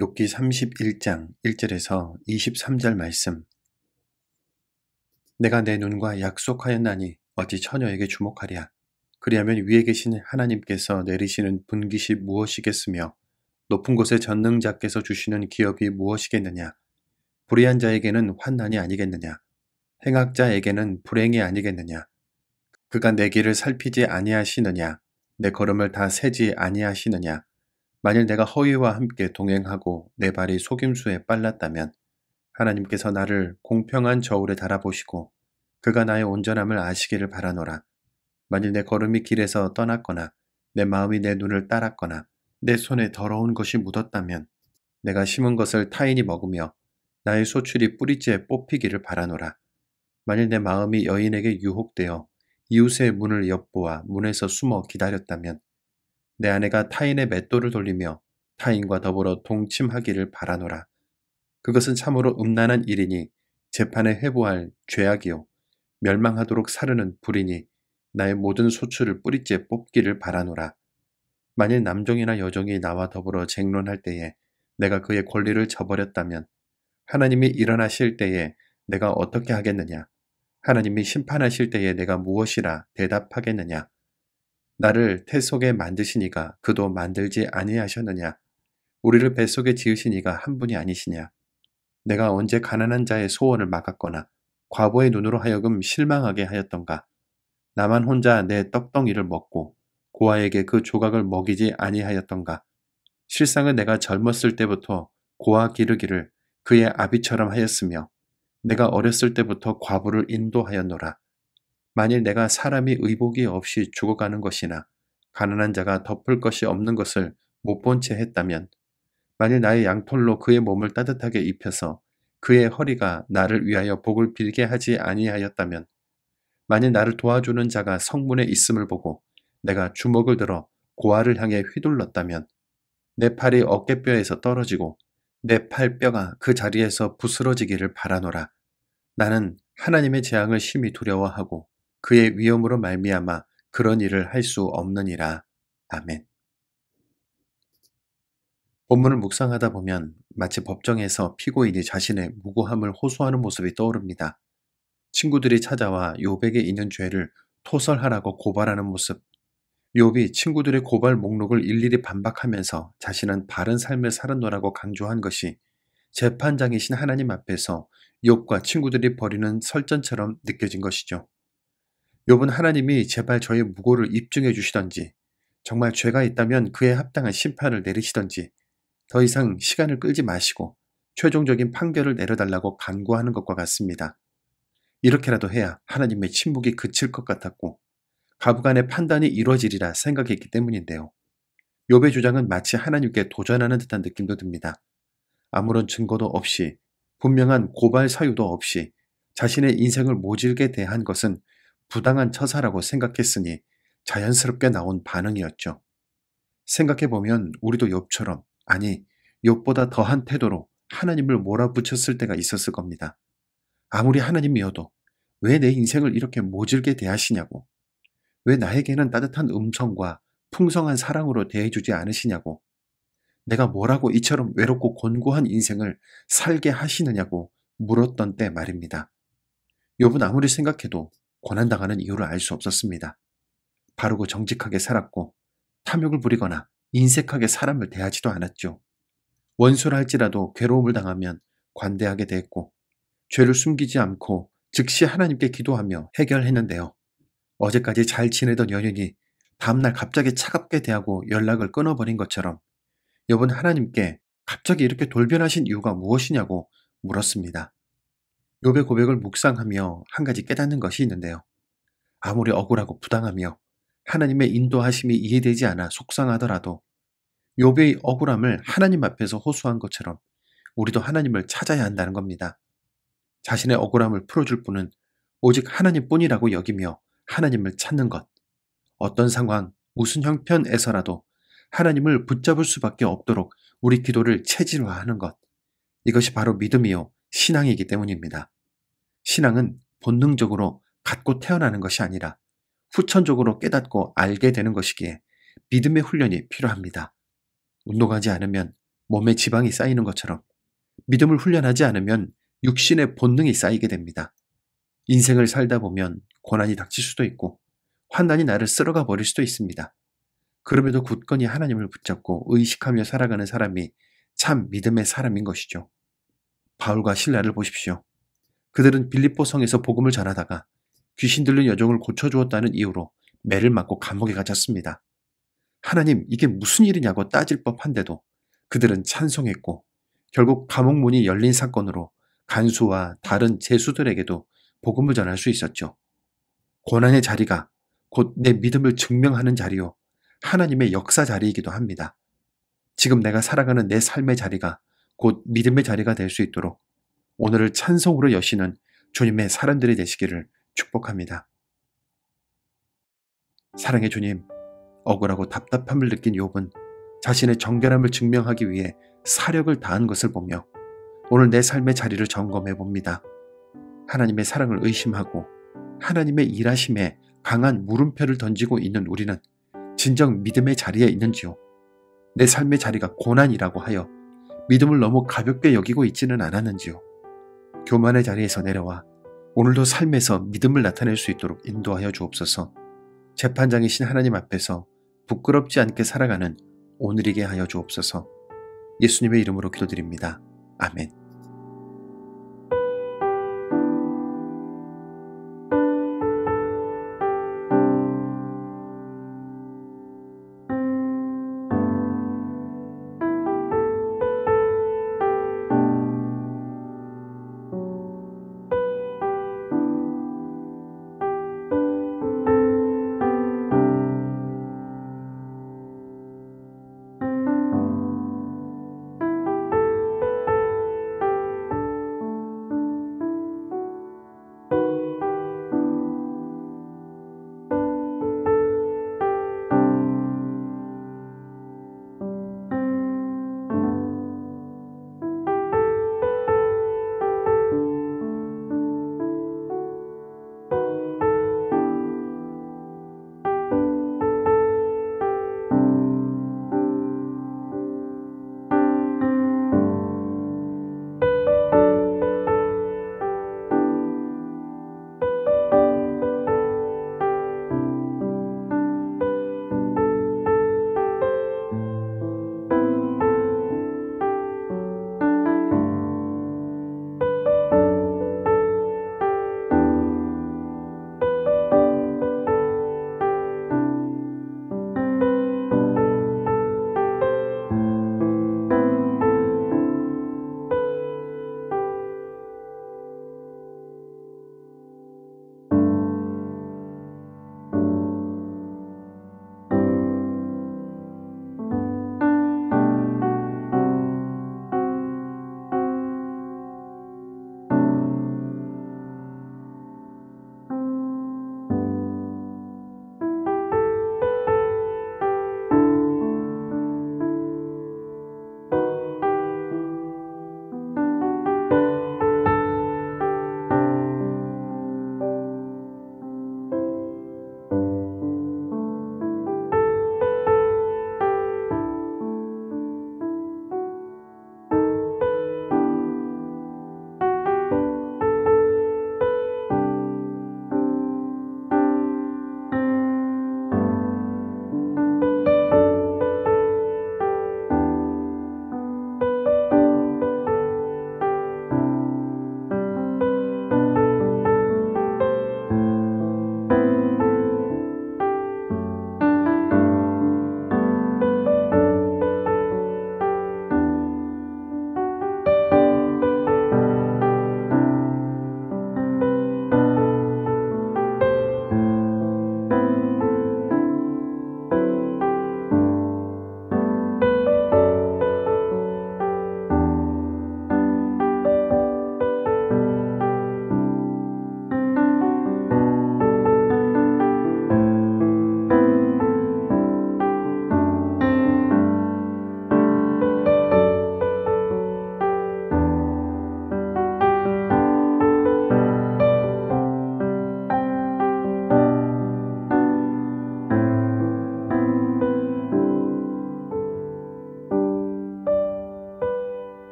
욥기 31장 1절에서 23절 말씀. 내가 내 눈과 약속하였나니 어찌 처녀에게 주목하랴. 그리하면 위에 계신 하나님께서 내리시는 분깃이 무엇이겠으며 높은 곳의 전능자께서 주시는 기업이 무엇이겠느냐. 불의한 자에게는 환난이 아니겠느냐. 행악자에게는 불행이 아니겠느냐. 그가 내 길을 살피지 아니하시느냐. 내 걸음을 다 세지 아니하시느냐. 만일 내가 허위와 함께 동행하고 내 발이 속임수에 빨랐다면 하나님께서 나를 공평한 저울에 달아보시고 그가 나의 온전함을 아시기를 바라노라. 만일 내 걸음이 길에서 떠났거나 내 마음이 내 눈을 따랐거나 내 손에 더러운 것이 묻었다면 내가 심은 것을 타인이 먹으며 나의 소출이 뿌리째 뽑히기를 바라노라. 만일 내 마음이 여인에게 유혹되어 이웃의 문을 엿보아 문에서 숨어 기다렸다면 내 아내가 타인의 맷돌을 돌리며 타인과 더불어 동침하기를 바라노라. 그것은 참으로 음란한 일이니 재판에 회부할 죄악이요 멸망하도록 사르는 불이니 나의 모든 소출을 뿌리째 뽑기를 바라노라. 만일 남종이나 여종이 나와 더불어 쟁론할 때에 내가 그의 권리를 저버렸다면 하나님이 일어나실 때에 내가 어떻게 하겠느냐. 하나님이 심판하실 때에 내가 무엇이라 대답하겠느냐. 나를 태속에 만드시니가 그도 만들지 아니하셨느냐. 우리를 뱃속에 지으시니가 한 분이 아니시냐. 내가 언제 가난한 자의 소원을 막았거나 과부의 눈으로 하여금 실망하게 하였던가. 나만 혼자 내 떡덩이를 먹고 고아에게 그 조각을 먹이지 아니하였던가. 실상은 내가 젊었을 때부터 고아 기르기를 그의 아비처럼 하였으며 내가 어렸을 때부터 과부를 인도하였노라. 만일 내가 사람이 의복이 없이 죽어가는 것이나 가난한 자가 덮을 것이 없는 것을 못 본 채 했다면 만일 나의 양털로 그의 몸을 따뜻하게 입혀서 그의 허리가 나를 위하여 복을 빌게 하지 아니하였다면 만일 나를 도와주는 자가 성문에 있음을 보고 내가 주먹을 들어 고아를 향해 휘둘렀다면 내 팔이 어깨뼈에서 떨어지고 내 팔뼈가 그 자리에서 부스러지기를 바라노라. 나는 하나님의 재앙을 심히 두려워하고 그의 위엄으로 말미암아 그런 일을 할 수 없느니라. 아멘. 본문을 묵상하다 보면 마치 법정에서 피고인이 자신의 무고함을 호소하는 모습이 떠오릅니다. 친구들이 찾아와 욥에게 있는 죄를 토설하라고 고발하는 모습. 욥이 친구들의 고발 목록을 일일이 반박하면서 자신은 바른 삶을 살았노라고 강조한 것이 재판장이신 하나님 앞에서 욥과 친구들이 벌이는 설전처럼 느껴진 것이죠. 욥은 하나님이 제발 저의 무고를 입증해 주시던지 정말 죄가 있다면 그에 합당한 심판을 내리시던지 더 이상 시간을 끌지 마시고 최종적인 판결을 내려달라고 간구하는 것과 같습니다. 이렇게라도 해야 하나님의 침묵이 그칠 것 같았고 가부간의 판단이 이루어지리라 생각했기 때문인데요. 욥의 주장은 마치 하나님께 도전하는 듯한 느낌도 듭니다. 아무런 증거도 없이 분명한 고발 사유도 없이 자신의 인생을 모질게 대한 것은 부당한 처사라고 생각했으니 자연스럽게 나온 반응이었죠. 생각해보면 우리도 욥처럼 아니 욥보다 더한 태도로 하나님을 몰아붙였을 때가 있었을 겁니다. 아무리 하나님이어도 왜 내 인생을 이렇게 모질게 대하시냐고, 왜 나에게는 따뜻한 음성과 풍성한 사랑으로 대해주지 않으시냐고, 내가 뭐라고 이처럼 외롭고 곤고한 인생을 살게 하시느냐고 물었던 때 말입니다. 욥은 아무리 생각해도 고난당하는 이유를 알 수 없었습니다. 바르고 정직하게 살았고 탐욕을 부리거나 인색하게 사람을 대하지도 않았죠. 원수를 할지라도 괴로움을 당하면 관대하게 대했고 죄를 숨기지 않고 즉시 하나님께 기도하며 해결했는데요. 어제까지 잘 지내던 연인이 다음날 갑자기 차갑게 대하고 연락을 끊어버린 것처럼 욥은 하나님께 갑자기 이렇게 돌변하신 이유가 무엇이냐고 물었습니다. 욥의 고백을 묵상하며 한 가지 깨닫는 것이 있는데요. 아무리 억울하고 부당하며 하나님의 인도하심이 이해되지 않아 속상하더라도 욥의 억울함을 하나님 앞에서 호소한 것처럼 우리도 하나님을 찾아야 한다는 겁니다. 자신의 억울함을 풀어줄 분은 오직 하나님뿐이라고 여기며 하나님을 찾는 것. 어떤 상황, 무슨 형편에서라도 하나님을 붙잡을 수밖에 없도록 우리 기도를 체질화하는 것. 이것이 바로 믿음이요 신앙이기 때문입니다. 신앙은 본능적으로 갖고 태어나는 것이 아니라 후천적으로 깨닫고 알게 되는 것이기에 믿음의 훈련이 필요합니다. 운동하지 않으면 몸에 지방이 쌓이는 것처럼 믿음을 훈련하지 않으면 육신의 본능이 쌓이게 됩니다. 인생을 살다 보면 고난이 닥칠 수도 있고 환난이 나를 쓸어가 버릴 수도 있습니다. 그럼에도 굳건히 하나님을 붙잡고 의식하며 살아가는 사람이 참 믿음의 사람인 것이죠. 바울과 실라를 보십시오. 그들은 빌립보 성에서 복음을 전하다가 귀신 들린 여종을 고쳐주었다는 이유로 매를 맞고 감옥에 갇혔습니다. 하나님, 이게 무슨 일이냐고 따질 법한데도 그들은 찬송했고 결국 감옥 문이 열린 사건으로 간수와 다른 죄수들에게도 복음을 전할 수 있었죠. 고난의 자리가 곧 내 믿음을 증명하는 자리요, 하나님의 역사 자리이기도 합니다. 지금 내가 살아가는 내 삶의 자리가 곧 믿음의 자리가 될 수 있도록 오늘을 찬송으로 여시는 주님의 사람들이 되시기를 축복합니다. 사랑의 주님, 억울하고 답답함을 느낀 욥은 자신의 정결함을 증명하기 위해 사력을 다한 것을 보며 오늘 내 삶의 자리를 점검해 봅니다. 하나님의 사랑을 의심하고 하나님의 일하심에 강한 물음표를 던지고 있는 우리는 진정 믿음의 자리에 있는지요? 내 삶의 자리가 고난이라고 하여 믿음을 너무 가볍게 여기고 있지는 않았는지요? 교만의 자리에서 내려와 오늘도 삶에서 믿음을 나타낼 수 있도록 인도하여 주옵소서. 재판장이신 하나님 앞에서 부끄럽지 않게 살아가는 오늘이게 하여 주옵소서. 예수님의 이름으로 기도드립니다. 아멘.